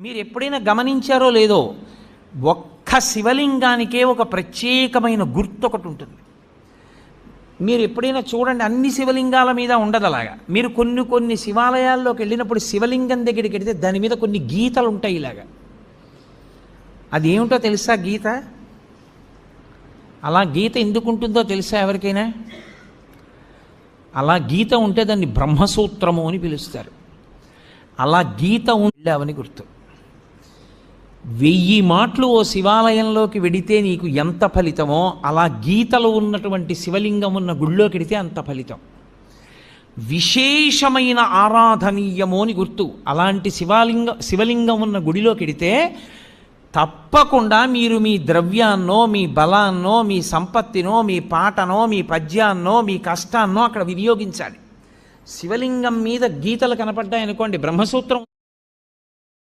మీరు ఎప్పుడైనా గమనించారో లేదో, ఒక్క శివలింగానికే ఒక ప్రత్యేకమైన గుర్తు ఒకటి ఉంటుంది. మీరు ఎప్పుడైనా చూడండి, అన్ని శివలింగాల మీద ఉండదు అలాగా. మీరు కొన్ని శివాలయాల్లోకి వెళ్ళినప్పుడు శివలింగం దగ్గరికి వెళితే దాని మీద కొన్ని గీతలు ఉంటాయి ఇలాగా. అది ఏమిటో తెలుసా గీత? అలా గీత ఎందుకు ఉంటుందో తెలుసా ఎవరికైనా? అలా గీత ఉంటే దాన్ని బ్రహ్మసూత్రము అని పిలుస్తారు. అలా గీత ఉండేవని గుర్తు. 1000 మాటలు ఓ శివాలయంలోకి వెడితే నీకు ఎంత ఫలితమో, అలా గీతలు ఉన్నటువంటి శివలింగం ఉన్న గుళ్ళోకి వెడితే అంత ఫలితం. విశేషమైన ఆరాధనీయము అని గుర్తు. అలాంటి శివలింగం ఉన్న గుడిలోకి వెడితే తప్పకుండా మీరు మీ ద్రవ్యాన్నో, మీ బలాన్నో, మీ సంపత్తినో, మీ పాటనో, మీ పద్యాన్నో, మీ కష్టాన్నో అక్కడ వినియోగించాలి. శివలింగం మీద గీతలు కనపడ్డాయనుకోండి, బ్రహ్మసూత్రం